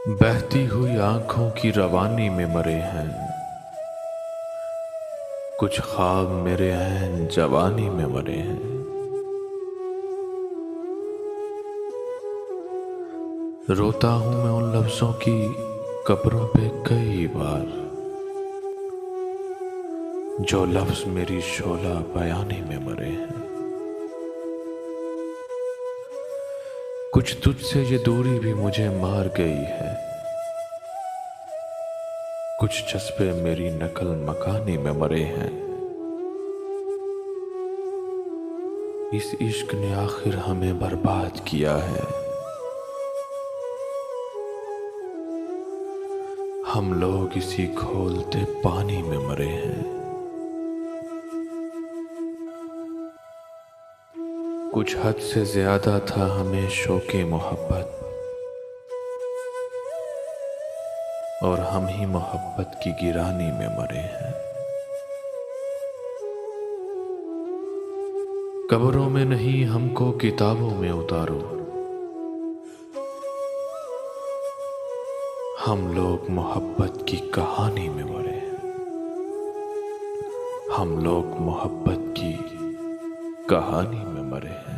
बहती हुई आंखों की रवानी में मरे हैं। कुछ ख्वाब मेरे हैं जवानी में मरे हैं। रोता हूं मैं उन लफ्जों की कब्रों पे कई बार, जो लफ्ज मेरी शोला बयानी में मरे हैं। कुछ तुझसे ये दूरी भी मुझे मार गई है। कुछ जज्बे मेरी नकल मकानी में मरे हैं। इस इश्क ने आखिर हमें बर्बाद किया है। हम लोग इसी खोलते पानी में मरे हैं। कुछ हद से ज्यादा था हमें शौक़े मोहब्बत, और हम ही मोहब्बत की गिरानी में मरे हैं। कब्रों में नहीं हमको किताबों में उतारो। हम लोग मोहब्बत की कहानी में मरे हैं। हम लोग मोहब्बत की कहानी में मरे हैं।